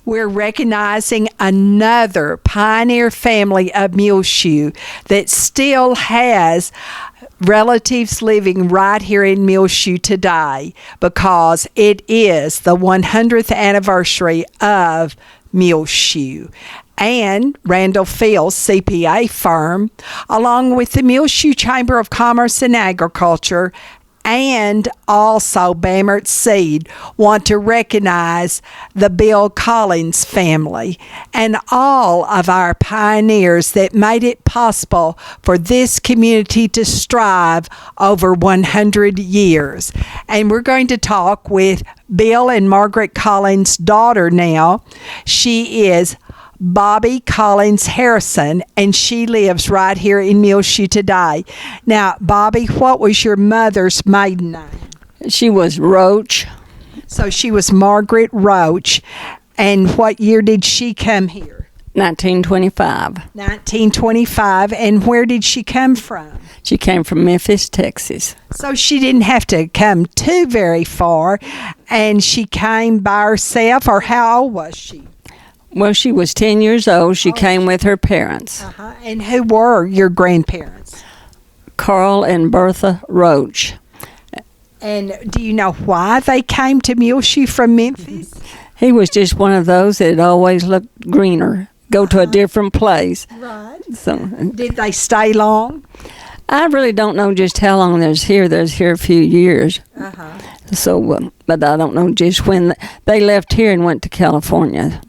We're recognizing another pioneer family of Muleshoe that still has relatives living right here in Muleshoe today, because it is the 100th anniversary of Muleshoe. And Randall Field CPA firm, along with the Muleshoe Chamber of Commerce and Agriculture, and also Bamert Seed, want to recognize the Bill Collins family and all of our pioneers that made it possible for this community to strive over 100 years. And we're going to talk with Bill and Margaret Collins' daughter now. She is Bobbie Collins Harrison, and she lives right here in Muleshoe today. Now, Bobbie, what was your mother's maiden name? She was Roach. So she was Margaret Roach. And what year did she come here? 1925. 1925. And where did she come from? She came from Memphis, Texas. So she didn't have to come too very far, and she came by herself, or how old was she? Well, she was 10 years old. She came with her parents. And who were your grandparents? Carl and Bertha Roach. And do you know why they came to Muleshoe from Memphis? He was just one of those that always looked greener, go to a different place. Right. So, did they stay long? I really don't know just how long there's here a few years. So, but I don't know just when they left here and went to California.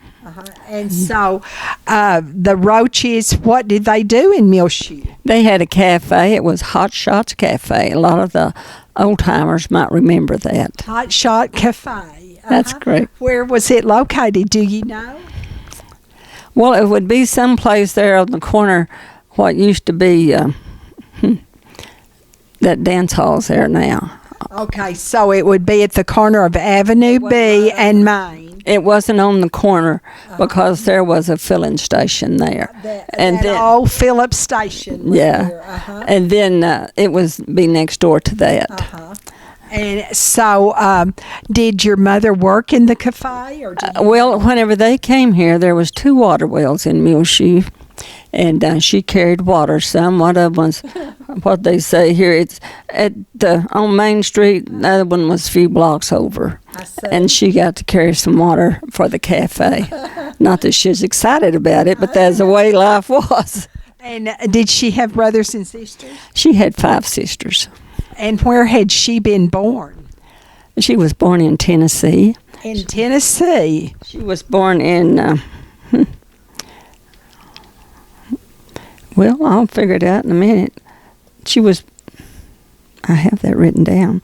And so the Roaches, what did they do in Muleshoe? They had a cafe. It was Hot Shots Cafe. A lot of the old-timers might remember that. Hot Shot Cafe. That's correct. Where was it located? Do you know? Well, it would be someplace there on the corner, what used to be that dance hall's there now. Okay, so it would be at the corner of Avenue B and Main. It wasn't on the corner because there was a filling station there. That old Phillips station. Yeah. And then it was be next door to that. And so did your mother work in the cafe? Or well, whenever they came here, there was 2 water wells in Muleshoe. And she carried water some. One of them was, what they say here, it's on Main Street. The other one was a few blocks over. And she got to carry some water for the cafe. Not that she was excited about it, but that's the way life was. And did she have brothers and sisters? She had 5 sisters. And where had she been born? She was born in Tennessee. In Tennessee? She was born in... Well, I'll figure it out in a minute. I have that written down.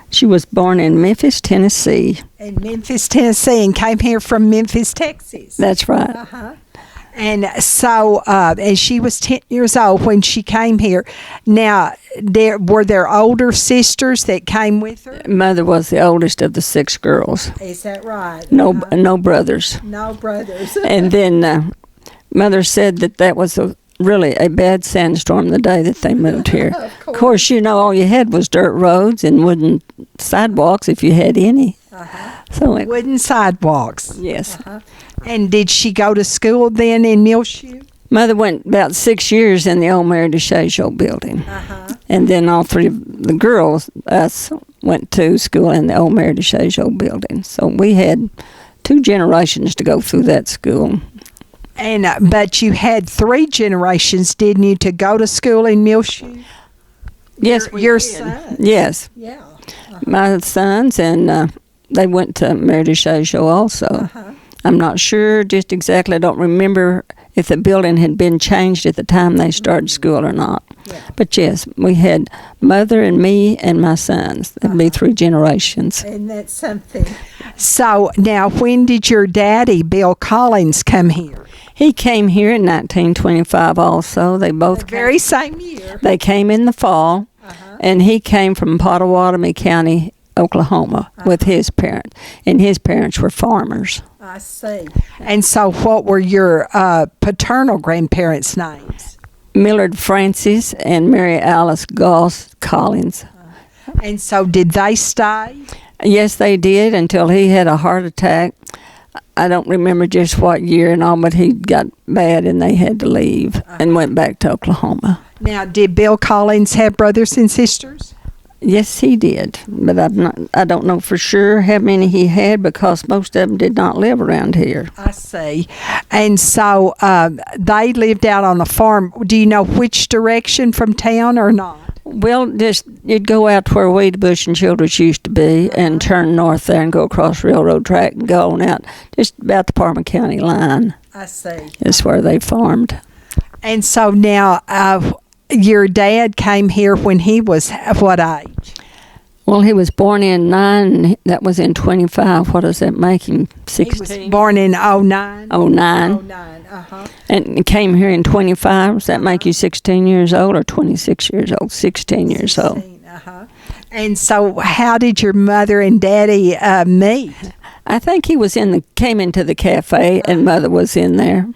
She was born in Memphis, Tennessee. In Memphis, Tennessee, and came here from Memphis, Texas. That's right. And so, and she was 10 years old when she came here. Now, were there older sisters that came with her? Mother was the oldest of the 6 girls. Is that right? No brothers. No brothers. And then... Mother said that was really a bad sandstorm the day that they moved here. Of course, all you had was dirt roads and wooden sidewalks, if you had any. So wooden sidewalks. Yes. And did she go to school then in Muleshoe? Mother went about 6 years in the old Mary DeShajo building. And then all 3 of the girls, us, went to school in the old Mary DeShajo building. So we had 2 generations to go through that school. And but you had 3 generations, didn't you, to go to school in Muleshoe? Yes, your sons. Yes. Yeah. My sons, and they went to Mary DeShajo also. I'm not sure just exactly. I don't remember if the building had been changed at the time they started school or not. Yeah. But yes, we had Mother and me and my sons. That'd be 3 generations. And that's something. So now, when did your daddy, Bill Collins, come here? He came here in 1925 also. They both the very same year. They came in the fall, and he came from Pottawatomie County, Oklahoma, with his parents. And his parents were farmers. I see. And so what were your paternal grandparents' names? Millard Francis and Mary Alice Goss Collins. And so did they stay? Yes, they did, until he had a heart attack I don't remember just what year and all, but he got bad and they had to leave and went back to Oklahoma. Now, did Bill Collins have brothers and sisters? Yes, he did, but I don't know for sure how many he had because most of them did not live around here. I see. And so they lived out on the farm. Do you know which direction from town or not? Well, just you'd go out to where Weedebush and Childress used to be and turn north there and go across railroad track and go on out just about the Parma County line. I see. Is where they farmed. And so now your dad came here when he was what age? Well, he was born in 9. That was in 25. What does that make him? 16? He was born in 09? 09. 09, uh-huh. And came here in 25. Does that make you 16 years old or 26 years old? 16 years old. Uh-huh. And so how did your mother and daddy meet? I think he came into the cafe and mother was in there.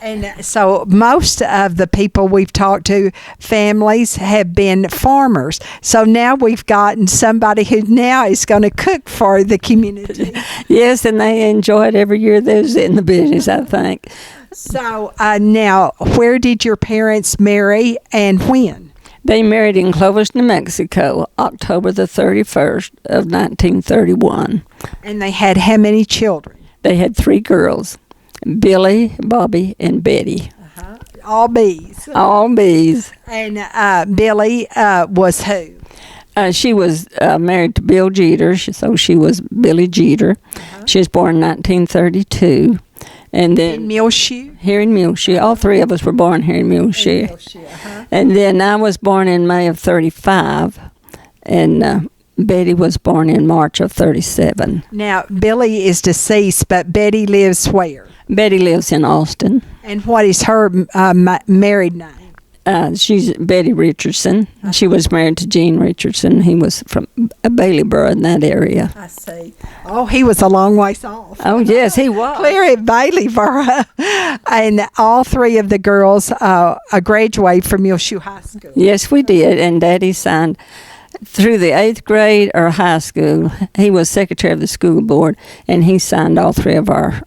And so most of the people we've talked to, families, have been farmers. So now we've gotten somebody who now is going to cook for the community. Yes, and they enjoy it every year they was in the business, I think. So now, where did your parents marry and when? They married in Clovis, New Mexico, October the 31st of 1931. And they had how many children? They had 3 girls. Billy, Bobbie, and Betty. Uh-huh. All bees. All bees. And Billy was who? She was married to Bill Jeter, so she was Billy Jeter. Uh-huh. She was born in 1932. And then in Muleshoe? Here in Muleshoe. All 3 of us were born here in Muleshoe. Uh-huh. And then I was born in May of 35. And Betty was born in March of 37. Now, Billy is deceased, but Betty lives where? Betty lives in Austin. And what is her married name? She's Betty Richardson. Uh-huh. She was married to Gene Richardson. He was from Baileyboro in that area. I see. Oh, he was a long ways off. Oh, yes, he was. Clear at Baileyboro. And all 3 of the girls graduated from Muleshoe High School. Yes, we did. And Daddy signed through the 8th grade or high school. He was secretary of the school board, and he signed all 3 of our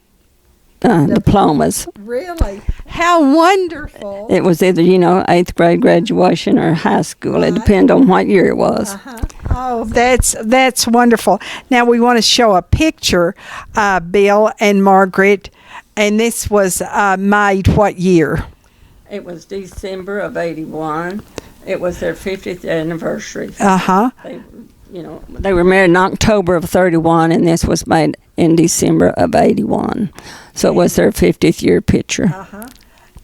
diplomas. Really? How wonderful. It was either, 8th grade graduation or high school. It depended on what year it was. Uh-huh. Oh, that's wonderful. Now we want to show a picture, Bill and Margaret, and this was made what year? It was December of 81. It was their 50th anniversary. Uh-huh. They were married in October of 31, and this was made in December of 81. So it was their 50th year picture. Uh-huh.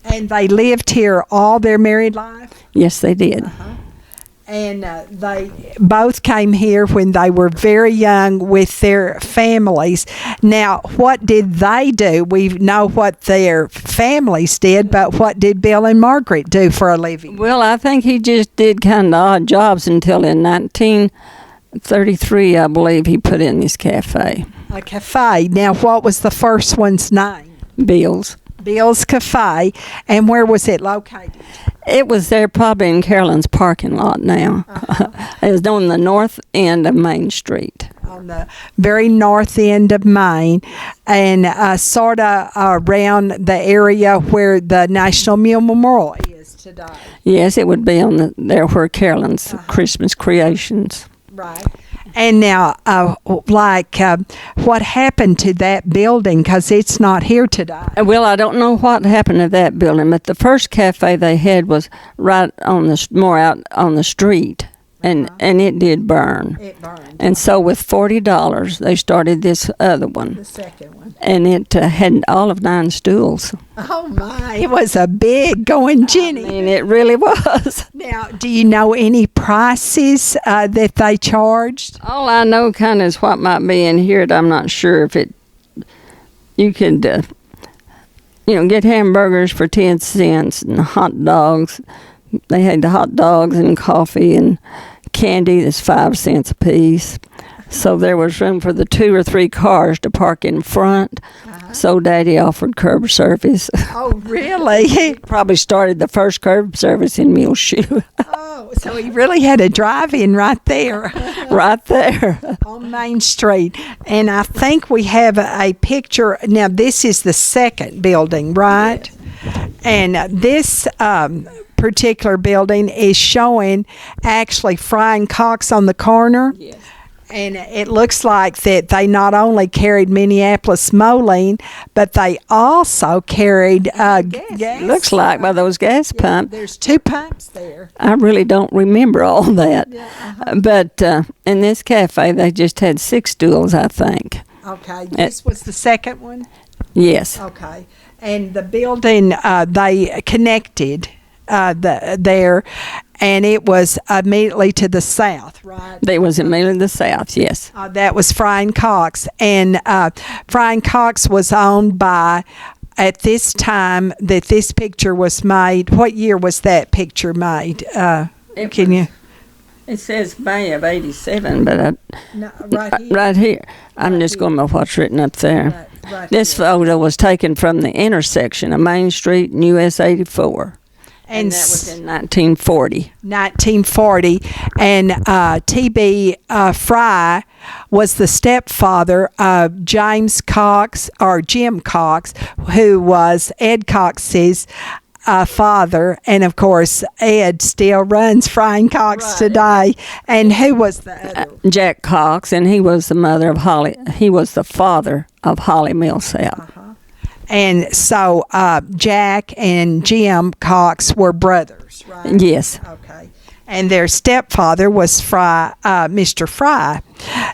And they lived here all their married life? Yes, they did. Uh-huh. And they both came here when they were very young with their families. Now, what did they do? We know what their families did, but what did Bill and Margaret do for a living? Well, I think he just did kind of odd jobs until in 1933, I believe, he put in this cafe. A cafe. Now, what was the first one's name? Bill's. Bill's Cafe. And where was it located? It was there probably in Carolyn's parking lot now. Uh-huh. It was on the north end of Main Street. On the very north end of Main, and sort of around the area where the National Mule Memorial is today. Yes, it would be on there where Carolyn's Christmas Creations. Right. And now, what happened to that building? Because it's not here today. Well, I don't know what happened to that building, but the first cafe they had was right on more out on the street, and it did burn. It burned. And so with $40, they started this other one. The second one. And it had all of 9 stools. Oh, my. It was a big going Jenny. I mean, it really was. Now, do you know any prices that they charged? All I know kind of is what might be in here. I'm not sure if you could, get hamburgers for 10 cents and hot dogs. They had the hot dogs and coffee and candy that's 5 cents a piece. So there was room for the 2 or 3 cars to park in front. So Daddy offered curb service. Oh, really? Probably started the first curb service in Muleshoe. Oh, so he really had a drive-in right there. Right there. On Main Street. And I think we have a picture. Now, this is the second building, right? Yes. And this particular building is showing actually frying cocks on the corner. Yes. And it looks like that they not only carried Minneapolis moline, but they also carried gas. Looks like by those gas pumps. There's 2 pumps there. I really don't remember all that. Yeah, But in this cafe, they just had 6 stools, I think. Okay. This was the second one? Yes. Okay. And the building, they connected there, and it was immediately to the south, right? They was immediately to the south, yes. That was Frying Cox, and Frying Cox was owned by, at this time that this picture was made, what year was that picture made? It says May of 87, but no, right here. Right here. I'm just going by what's written up there. Right this here. Photo was taken from the intersection of Main Street and US 84. And that was in 1940. 1940. And T.B. Fry was the stepfather of James Cox, or Jim Cox, who was Ed Cox's father. And, of course, Ed still runs Frying Cox today. And who was the other? Jack Cox, and he was the mother of Holly. He was the father of Holly Millsap. And so Jack and Jim Cox were brothers, right? Yes. Okay. And their stepfather was Fry, Mr. Fry.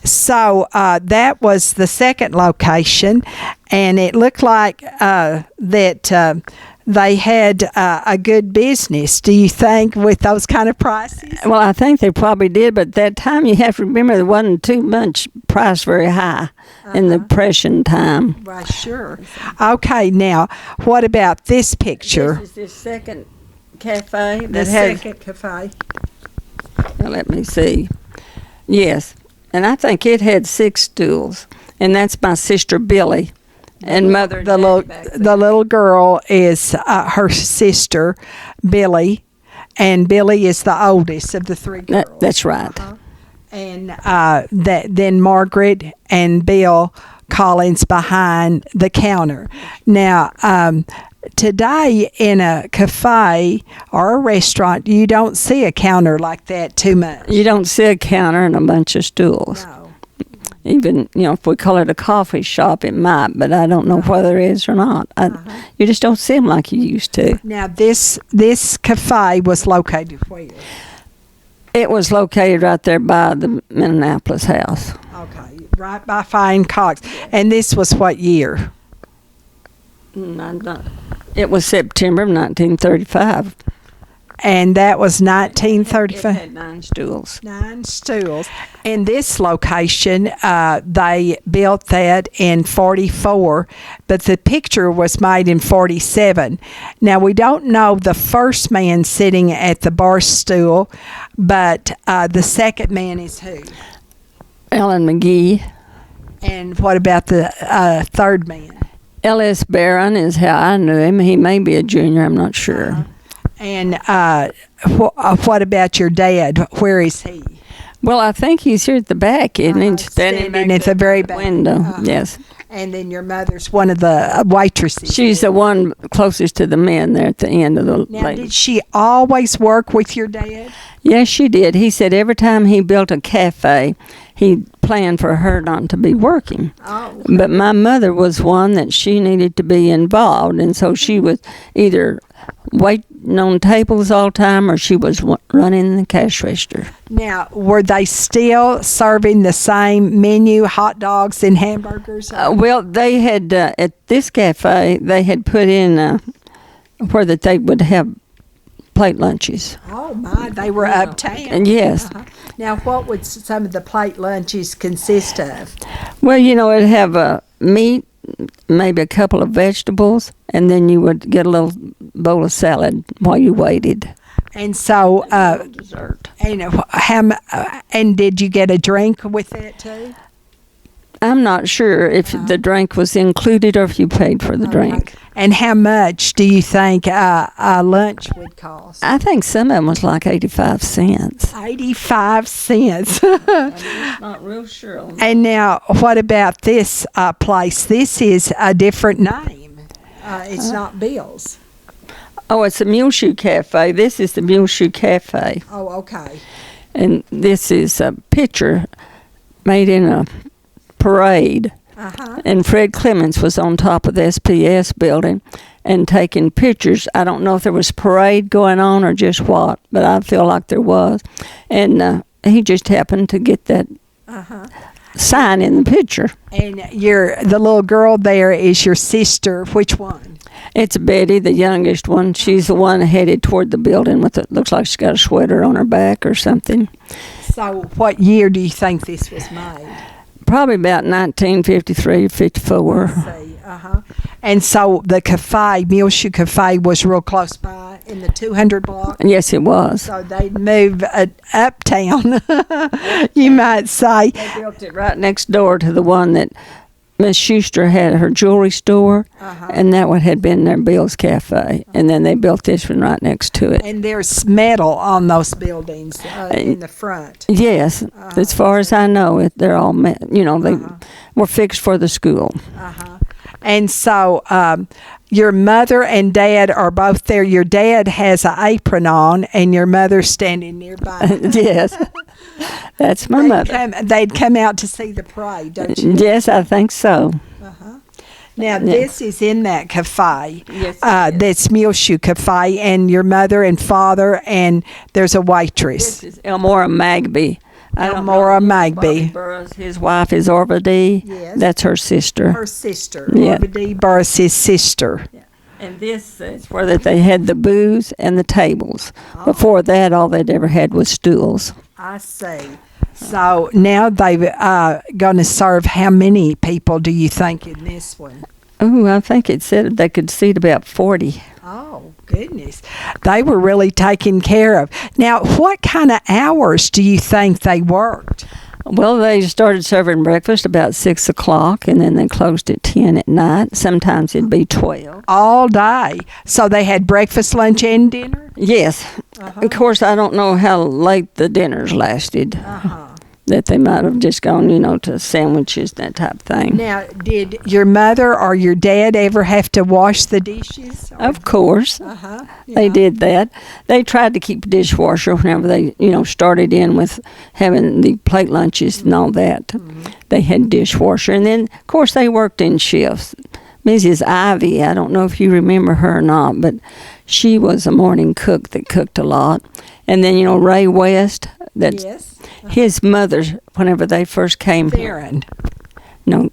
So that was the second location, and it looked like that they had a good business, do you think, with those kind of prices? Well, I think they probably did, but at that time you have to remember there wasn't too much price very high in the Depression time. Right, sure. Okay, now, what about this picture? This is the second cafe. Second cafe. Now, let me see. Yes, and I think it had 6 stools, and that's my sister Billy. And mother, the little girl is her sister, Billy, and Billy is the oldest of the 3 girls. That's right. And then Margaret and Bill Collins behind the counter. Now, today in a cafe or a restaurant, you don't see a counter like that too much. You don't see a counter and a bunch of stools. No. Even, if we call it a coffee shop, it might, but I don't know whether it is or not. You just don't see them like you used to. Now, this cafe was located where? It was located right there by the Minneapolis house. Okay, right by Frying Cox. And this was what year? It was September of 1935. And that was 1935. It had 9 stools. 9 stools. In this location, they built that in 44, but the picture was made in 47. Now, we don't know the first man sitting at the bar stool, but the second man is who? Ellen McGee. And what about the third man? L.S. Barron is how I knew him. He may be a junior, I'm not sure. And what about your dad? Where is he? Well, I think he's here at the back, isn't he? Standing at the very back window. Yes. And then your mother's one of the waitresses. She's the one closest to the men there at the end of the Now, did she always work with your dad? Yes, she did. He said every time he built a cafe, he planned for her not to be working. Oh, okay. But my mother was one that she needed to be involved, and so she was either waiting on tables all the time or she was running the cash register. Now, were they still serving the same menu, hot dogs and hamburgers? Well, they had, at this cafe, they had put in where that they would have plate lunches. Oh, my, they were uptown. And yes. Now, what would some of the plate lunches consist of? Well, it'd have meat, maybe a couple of vegetables, and then you would get a little bowl of salad while you waited. And so, Dessert. and did you get a drink with that too? I'm not sure if the drink was included or if you paid for the drink. And how much do you think a lunch would cost? I think some of them was like 85 cents. 85 cents. I'm not real sure on that. And now, what about this place? This is a different name. It's not Bill's. Oh, it's the Muleshoe Cafe. This is the Muleshoe Cafe. Oh, okay. And this is a picture made in a parade. And Fred Clements was on top of the SPS building and taking pictures. I don't know if there was a parade going on or just what, but I feel like there was. And he just happened to get that sign in the picture. And the little girl there is your sister. Which one? It's Betty, the youngest one. She's the one headed toward the building with it. Looks like she's got a sweater on her back or something. So what year do you think this was made? Probably about 1953, 54. Let's see. And so the cafe, Muleshoe Cafe, was real close by in the 200 block? Yes, it was. So they'd move uptown, you might say. They built it right next door to the one that Miss Schuster had her jewelry store, and that one had been their Bill's Cafe. And then they built this one right next to it. And there's metal on those buildings in the front. Yes, as far as I know, they're all, they were fixed for the school. And so your mother and dad are both there. Your dad has an apron on, and your mother's standing nearby. Yes, that's my mother. They'd come out to see the parade, don't you? Yes, I think so. Now, this is in that cafe. Yes, that's Muleshoe Cafe, and your mother and father, and there's a waitress. This is Elmora Magby. Elmora Magby. Burroughs, his wife is Orva D. Yes. That's her sister. Her sister. Yeah. Orva D. Burroughs' sister. Yeah. And this is where they had the booze and the tables. Before that, all they'd ever had was stools. I see. So now they're going to serve how many people do you think in this one? Oh, I think it said they could seat about 40. Oh, goodness. They were really taken care of. Now, what kind of hours do you think they worked? Well, they started serving breakfast about 6 o'clock, and then they closed at 10 at night. Sometimes it'd be 12. All day. So they had breakfast, lunch, and dinner? Yes. Of course, I don't know how late the dinners lasted. That they might have just gone, to sandwiches, that type of thing. Now, did your mother or your dad ever have to wash the dishes? Of course. They did that. They tried to keep a dishwasher whenever they, started in with having the plate lunches and all that. They had dishwasher. And then, of course, they worked in shifts. Mrs. Ivy, I don't know if you remember her or not, but she was a morning cook that cooked a lot. And then, Ray West, that's his mother, whenever they first came here. No,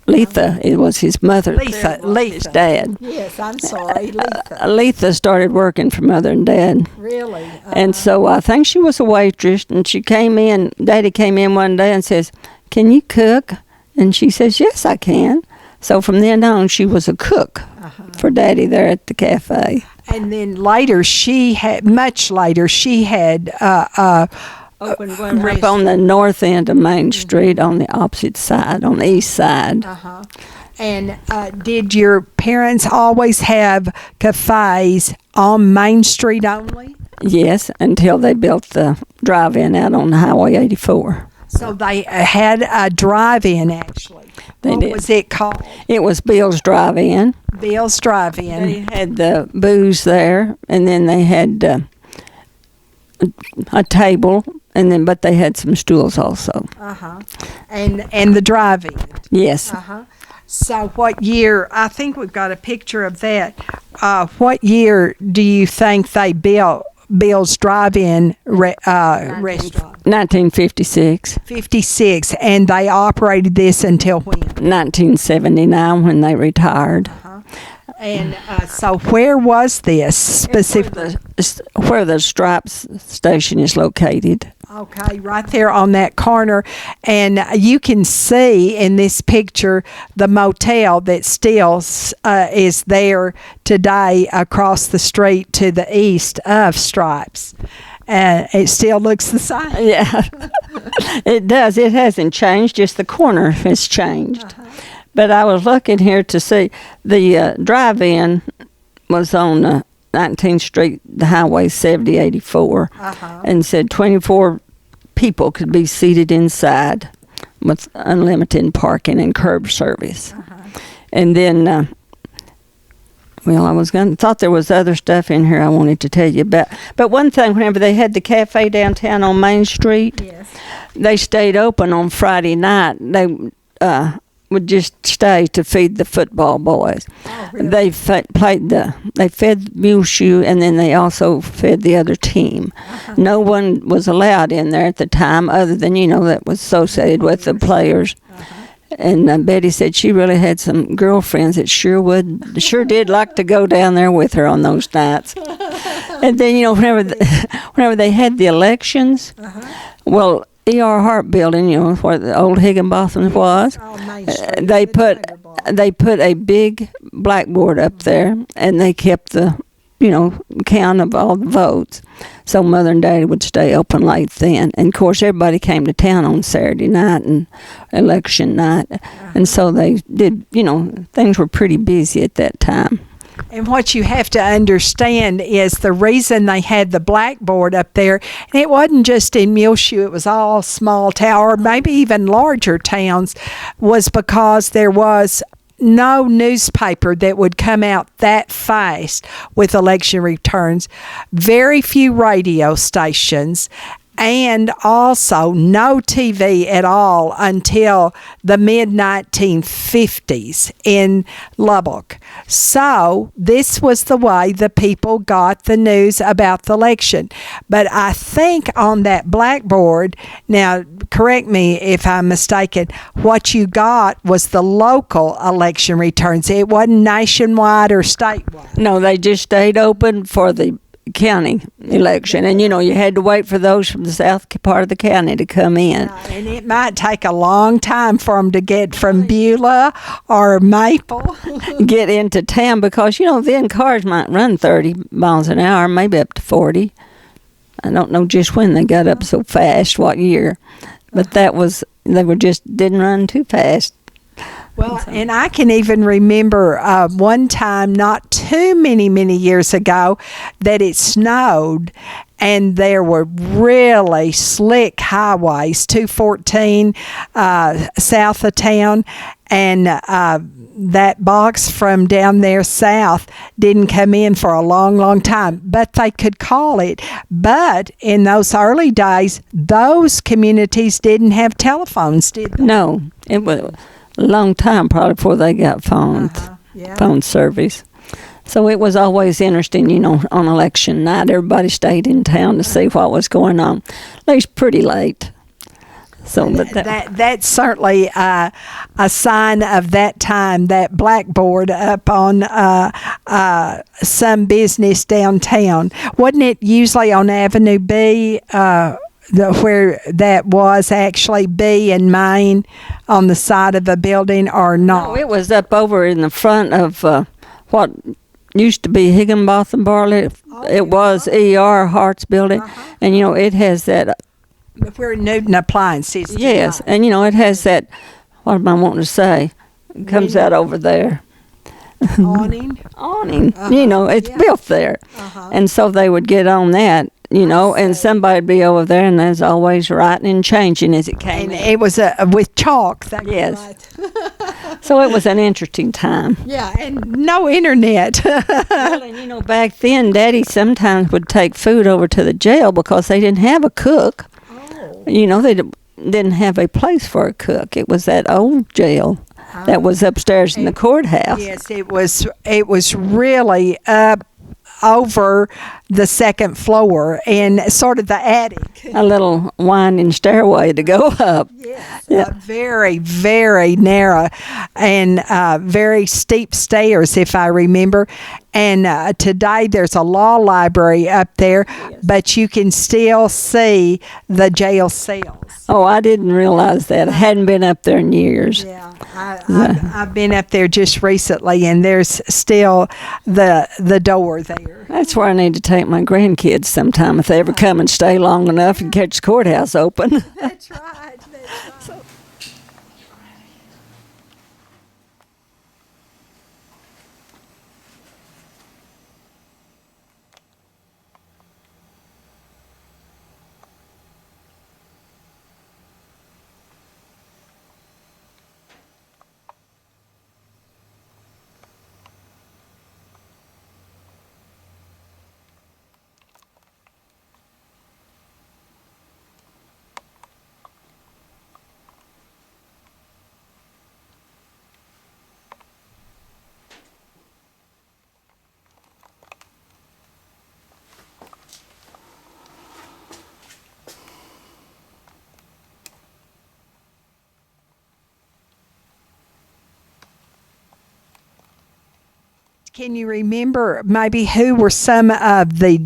Letha, it was his mother. Letha. His dad. Yes, I'm sorry, Letha. Letha started working for Mother and Dad. Really? And so I think she was a waitress, and she came in, Daddy came in one day and says, "Can you cook?" And she says, "Yes, I can." So from then on, she was a cook for Daddy there at the cafe. And then later, much later, she had opened one up on the north end of Main Street on the opposite side, on the east side. And did your parents always have cafes on Main Street only? Yes, until they built the drive-in out on Highway 84. So they had a drive-in, actually. What was it called? It was Bill's Drive-In. Bill's Drive-In. They had the booze there, and then they had a table, but they had some stools also. And the drive-in. Yes. So what year? I think we've got a picture of that. What year do you think they built Bill's Drive-In restaurant? 1956. 56, and they operated this until when? 1979 when they retired. And so where was this specifically? Where the Stripes station is located. Okay, right there on that corner. And you can see in this picture the motel that still is there today across the street to the east of Stripes. It still looks the same. Yeah, it does. It hasn't changed, just the corner has changed. But I was looking here to see the drive-in was on 19th Street, the Highway 7084, and said 24 people could be seated inside with unlimited parking and curb service. And then, I thought there was other stuff in here I wanted to tell you about. But one thing, whenever they had the cafe downtown on Main Street, they stayed open on Friday night. They would just stay to feed the football boys. Oh, really? They fed Muleshoe, and then they also fed the other team. No one was allowed in there at the time, other than that was associated with the players. And Betty said she really had some girlfriends that sure did like to go down there with her on those nights. And then whenever they had the elections, well, E.R. Hart Building, where the old Higginbotham was, they put a big blackboard up there, and they kept the count of all the votes. So Mother and Daddy would stay open late then. And, of course, everybody came to town on Saturday night and election night. And so they did, things were pretty busy at that time. And what you have to understand is the reason they had the blackboard up there, and it wasn't just in Muleshoe, it was all small town, or maybe even larger towns, was because there was no newspaper that would come out that fast with election returns, very few radio stations, and also no TV at all until the mid-1950s in Lubbock. So this was the way the people got the news about the election. But I think on that blackboard, now correct me if I'm mistaken, what you got was the local election returns. It wasn't nationwide or statewide. No, they just stayed open for the county election, and you had to wait for those from the south part of the county to come in. And it might take a long time for them to get from Beulah or Maple get into town, because then cars might run 30 miles an hour, maybe up to 40. I don't know just when they got up so fast, what year, but they didn't run too fast. Well, and I can even remember one time not too many years ago that it snowed, and there were really slick highways, 214 south of town, and that box from down there south didn't come in for a long time, but they could call it. But in those early days, those communities didn't have telephones, did they? No, it was a long time probably before they got phone service. So it was always interesting, on election night, everybody stayed in town to see what was going on, at least pretty late. So that's certainly a sign of that time, that blackboard up on some business downtown. Wasn't it usually on Avenue B, where that was actually B and Main on the side of the building, or not? No, it was up over in the front of what used to be Higginbotham Barley. It was E.R. Hart's building, and it has that. Where Newton Appliances. Yes, and it has that. What am I wanting to say? It comes out over there. Awning. It's built there, and so they would get on that. And somebody'd be over there, and there's always writing and changing as it came. And it was with chalk. Yes. So it was an interesting time. Yeah, and no internet. Well, and back then, Daddy sometimes would take food over to the jail because they didn't have a cook. Oh. They didn't have a place for a cook. It was that old jail that was upstairs in the courthouse. Yes, it was really up over the second floor and sort of the attic. A little winding stairway to go up. Yes, very, very narrow and very steep stairs, if I remember. And today there's a law library up there, but you can still see the jail cells. Oh, I didn't realize that. I hadn't been up there in years. Yeah, I've been up there just recently, and there's still the door there. That's where I need to take my grandkids sometime if they ever come and stay long enough and catch the courthouse open. That's right. Can you remember maybe who were some of the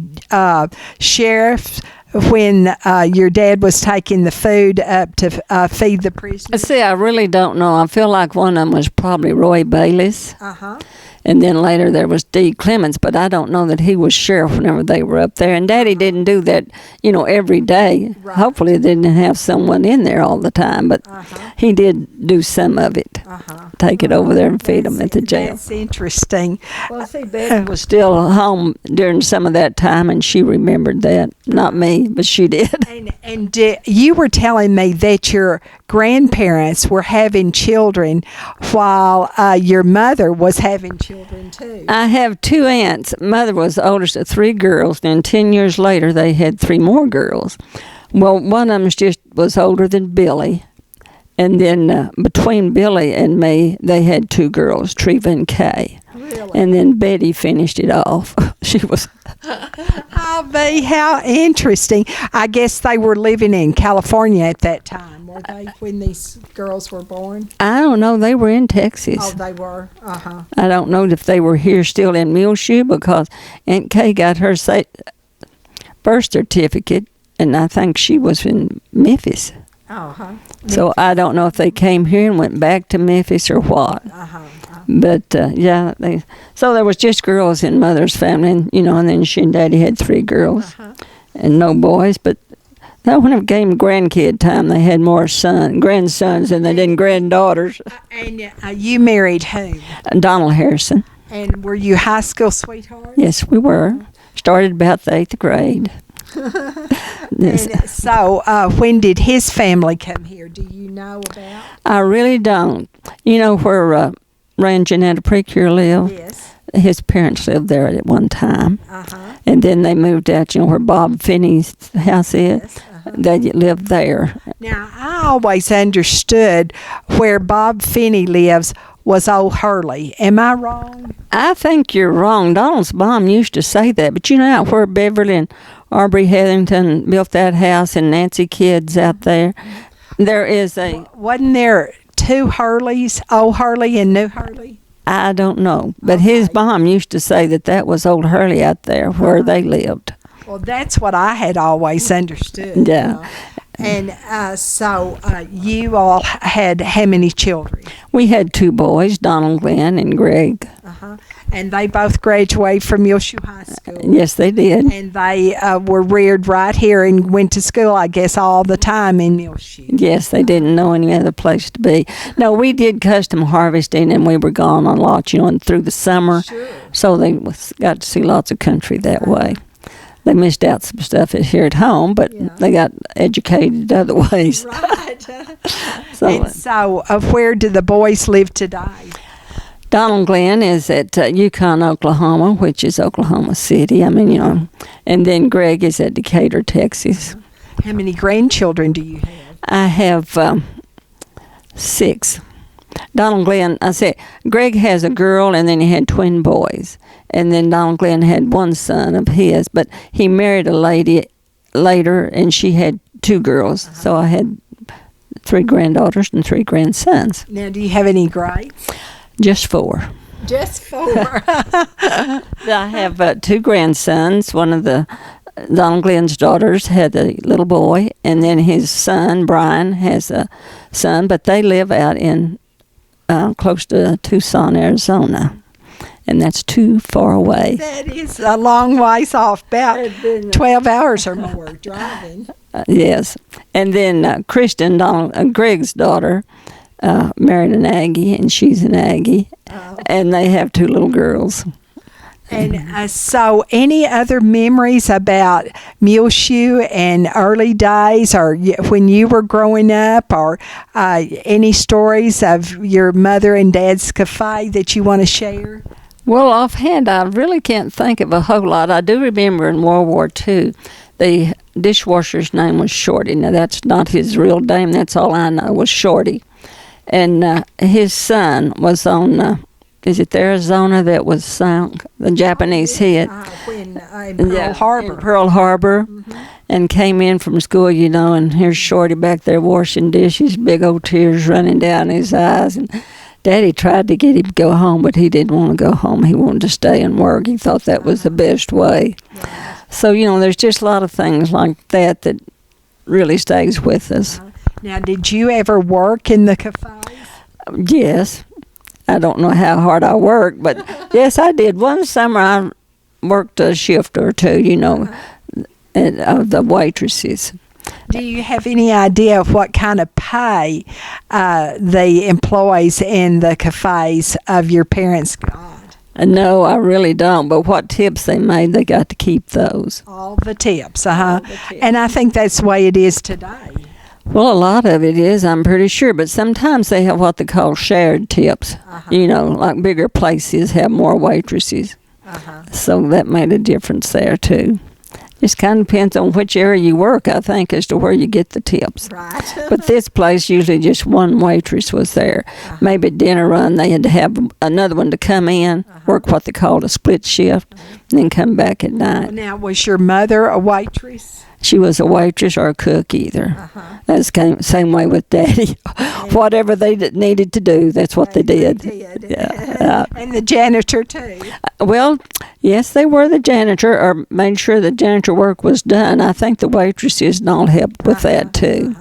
sheriffs when your dad was taking the food up to feed the prisoners? See, I really don't know. I feel like one of them was probably Roy Bayless. Uh-huh. And then later there was D. Clements, but I don't know that he was sheriff whenever they were up there. And Daddy didn't do that, every day. Right. Hopefully they didn't have someone in there all the time, but he did do some of it. Take it over there and feed them at the jail. That's interesting. Well, see, Betty was still home during some of that time, and she remembered that. Not me, but she did. And you were telling me that your grandparents were having children while your mother was having children too. I have two aunts. Mother was the oldest of three girls. Then 10 years later, they had three more girls. Well, one of them just was older than Billy. And then between Billy and me, they had two girls, Treva and Kay. Really? And then Betty finished it off. She was... Oh, Bea, how interesting. I guess they were living in California at that time, were they, when these girls were born? I don't know. They were in Texas. Oh, they were? Uh-huh. I don't know if they were here still in Muleshoe because Aunt Kay got her birth certificate, and I think she was in Memphis. Uh-huh. So I don't know if they came here and went back to Memphis or what. But so there was just girls in Mother's family, and and then she and Daddy had three girls and no boys. But when it came grandkid time, they had more grandsons than they did granddaughters. And you married whom? Donald Harrison. And were you high school sweethearts? Yes, we were. Started about the 8th grade. Yes. And so when did his family come here? Do you know about? I really don't. You know where Janetta Precure lived? Yes. His parents lived there at one time. And then they moved out, where Bob Finney's house is. Yes. They lived there. Now, I always understood where Bob Finney lives was Old Hurley. Am I wrong? I think you're wrong. Donald's mom used to say that. But out where Beverly and Aubrey Hetherington built that house and Nancy Kidd's out there, there is a... Wasn't there two Hurleys, Old Hurley and New Hurley? I don't know. But his mom used to say that was Old Hurley out there where they lived. Well, that's what I had always understood. Yeah. And so you all had how many children? We had two boys, Donald Glenn and Greg. And they both graduated from Muleshoe High School. Yes, they did. And they were reared right here and went to school, I guess, all the time in Muleshoe. Yes, they didn't know any other place to be. No, we did custom harvesting, and we were gone a lot, and through the summer. Sure. So they got to see lots of country that way. They missed out some stuff here at home, but they got educated other ways. Right. So where do the boys live today? Donald Glenn is at Yukon, Oklahoma, which is Oklahoma City. And then Greg is at Decatur, Texas. How many grandchildren do you have? I have 6. Donald Glenn, I said, Greg has a girl, and then he had twin boys. And then Donald Glenn had one son of his, but he married a lady later, and she had 2 girls. So I had 3 granddaughters and 3 grandsons. Now, do you have any greats? Just 4. Just 4. I have 2 grandsons. One of the Donald Glenn's daughters had a little boy, and then his son, Brian, has a son, but they live out in close to Tucson, Arizona. And that's too far away. That is a long ways off, about 12 hours or more driving. Yes. And then Kristen, Greg's daughter, married an Aggie, and she's an Aggie. Oh. And they have 2 little girls. And so any other memories about Muleshoe and early days, or when you were growing up, or any stories of your mother and dad's cafe that you want to share? Well, offhand, I really can't think of a whole lot. I do remember in World War II, the dishwasher's name was Shorty. Now, that's not his real name. That's all I know was Shorty. And his son was on, is it the Arizona that was sunk? The Japanese hit. In Pearl Harbor. In Pearl Harbor. Mm-hmm. And came in from school, and here's Shorty back there washing dishes, big old tears running down his eyes. And Daddy tried to get him to go home, but he didn't want to go home. He wanted to stay and work. He thought that was the best way. Yeah. So, there's just a lot of things like that that really stays with us. Now, did you ever work in the cafes? Yes. I don't know how hard I worked, but yes, I did. One summer I worked a shift or 2, of the waitresses. Do you have any idea of what kind of pay the employees in the cafes of your parents got? No, I really don't. But what tips they made, they got to keep those. All the tips, And I think that's the way it is today. Well, a lot of it is, I'm pretty sure. But sometimes they have what they call shared tips. Like bigger places have more waitresses. So that made a difference there, too. Just kind of depends on which area you work, I think, as to where you get the tips. Right. But this place, usually just one waitress was there. Maybe at dinner run, they had to have another one to come in, work what they called a split shift, and then come back at night. Now, was your mother a waitress? She was a waitress or a cook either. That's the same way with Daddy. Whatever they needed to do, that's what they did. Yeah. And the janitor, too. Well, yes, they were the janitor, or made sure the janitor work was done. I think the waitresses and all helped with that, too.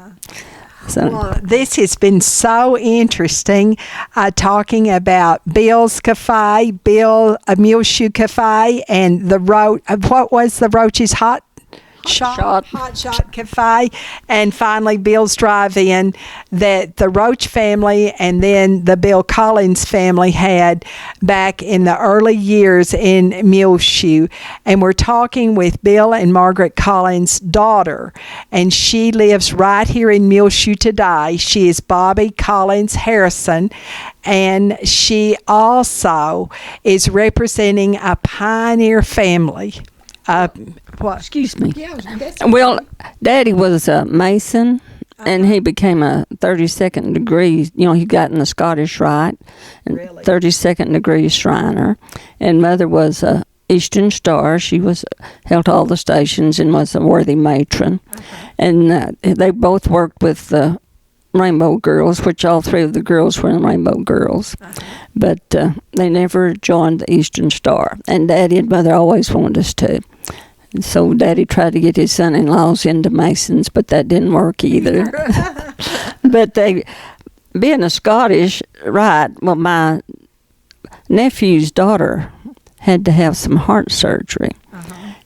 So. Well, this has been so interesting, talking about Bill's Cafe, Muleshoe Cafe, and what was the Roach's Hot Shot Cafe, and finally Bill's Drive-In that the Roach family and then the Bill Collins family had back in the early years in Muleshoe. And we're talking with Bill and Margaret Collins' daughter, and she lives right here in Muleshoe today. She is Bobbie Collins Harrison, and she also is representing a pioneer family. What? Excuse me. Yeah, well, Daddy was a Mason, and he became a 32nd degree. He got in the Scottish Rite, and really? 32nd degree Shriner. And Mother was a Eastern Star. She held all the stations and was a worthy matron. And they both worked with the Rainbow Girls, which all 3 of the girls were in Rainbow Girls. But they never joined the Eastern Star. And Daddy and Mother always wanted us to. And so Daddy tried to get his son-in-laws into Masons, but that didn't work either. But being a Scottish Rite, well, my nephew's daughter had to have some heart surgery.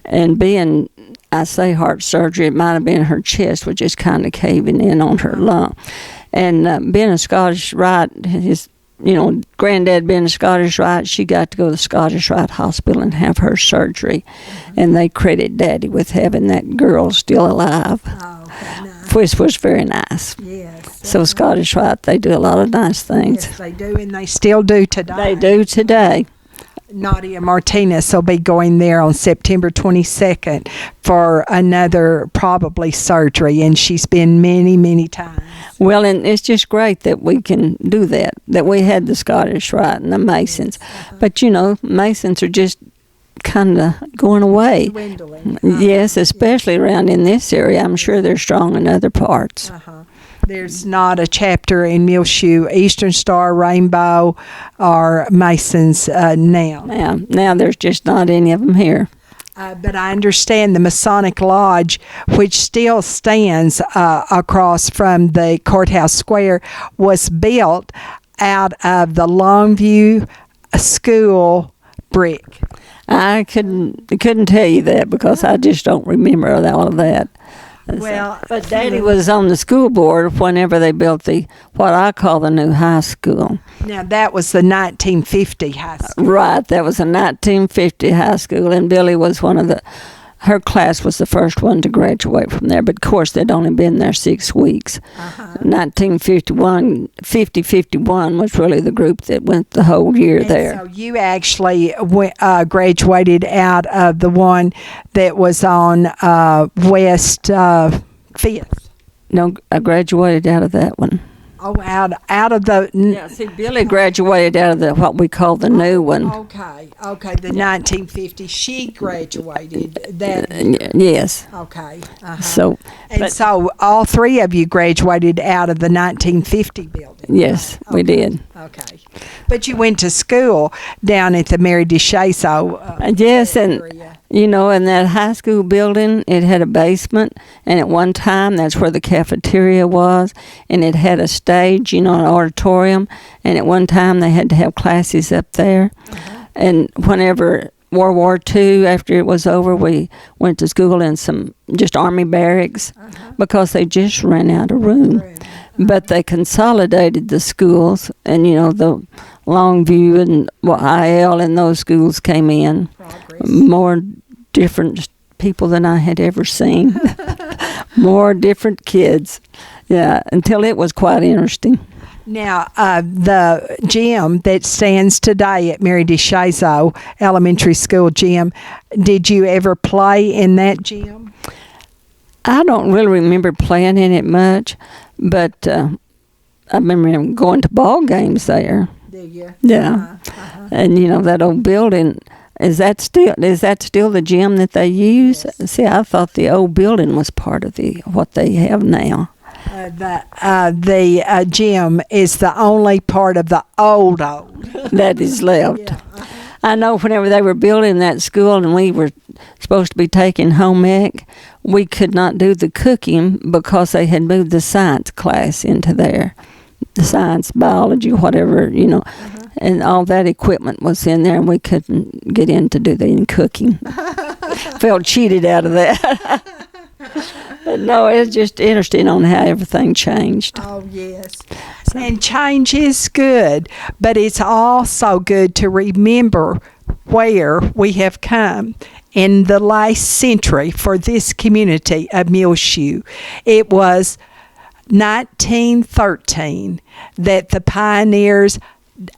And I say heart surgery, it might have been her chest, which is kind of caving in on her lung. And being a Scottish Rite, his Granddad being a Scottish Rite, she got to go to the Scottish Rite Hospital and have her surgery. And they credit Daddy with having that girl still alive. Nice. Which was very nice. Yes. So Scottish Rite, they do a lot of nice things. Yes, they do, and they still do today. They do today. Nadia Martinez will be going there on September 22nd for another probably surgery, and she's been many, many times. Well, and it's just great that we can do that we had the Scottish Rite and the Masons. But, Masons are just kind of going away. Dwindling. Yes, especially around in this area. I'm sure they're strong in other parts. There's not a chapter in Muleshoe, Eastern Star, Rainbow, or Masons now. Now there's just not any of them here. But I understand the Masonic Lodge, which still stands across from the courthouse square, was built out of the Longview School brick. I couldn't tell you that because I just don't remember all of that. Well, but Daddy was on the school board whenever they built what I call the new high school. Now that was the 1950 high school. Right, that was a 1950 high school, and Billy was her class was the first one to graduate from there, but of course they'd only been there 6 weeks. 1951 was really the group that went the whole year there. So you actually graduated out of the one that was on West 5th. No, I graduated out of that one. Oh, out of the... Yeah, see, Billy graduated out of what we call the new one. Okay, the 1950. She graduated that. Yes. Okay. So all three of you graduated out of the 1950 building. Yes, we did. Okay. But you went to school down at the Mary DeShazo yes, and area. in that high school building, it had a basement, and at one time, that's where the cafeteria was, and it had a stage, an auditorium, and at one time, they had to have classes up there. And whenever World War II, after it was over, we went to school in some just army barracks because they just ran out of room. But they consolidated the schools, and the Longview and IL and those schools came in. More different people than I had ever seen. More different kids. Yeah, until it was quite interesting. Now, the gym that stands today at Mary DeShazo Elementary School gym, did you ever play in that gym? I don't really remember playing in it much, but I remember going to ball games there. Do you? Yeah. And that old building, is that still the gym that they use? Yes. See, I thought the old building was part of what they have now. The gym is the only part of the old that is left. Yeah. I know whenever they were building that school and we were supposed to be taking home ec, we could not do the cooking because they had moved the science class into there. The science, biology, whatever, and all that equipment was in there, and we couldn't get in to do the cooking. Felt cheated out of that. But no, it's just interesting on how everything changed. Oh, yes. And change is good, but it's also good to remember where we have come in the last century for this community of Muleshoe. It was 1913 that the pioneers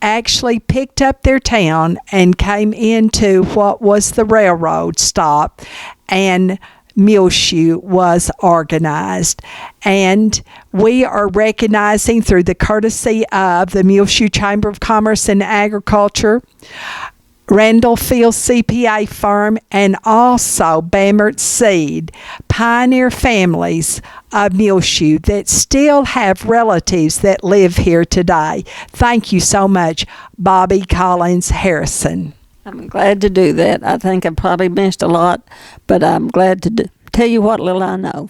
actually picked up their town and came into what was the railroad stop, and Muleshoe was organized. And we are recognizing through the courtesy of the Muleshoe Chamber of Commerce and Agriculture, Randall Field CPA firm, and also Bamert Seed, pioneer families of Muleshoe that still have relatives that live here today. Thank you so much, Bobbie Collins Harrison. I'm glad to do that. I think I probably missed a lot, but I'm glad to tell you what little I know.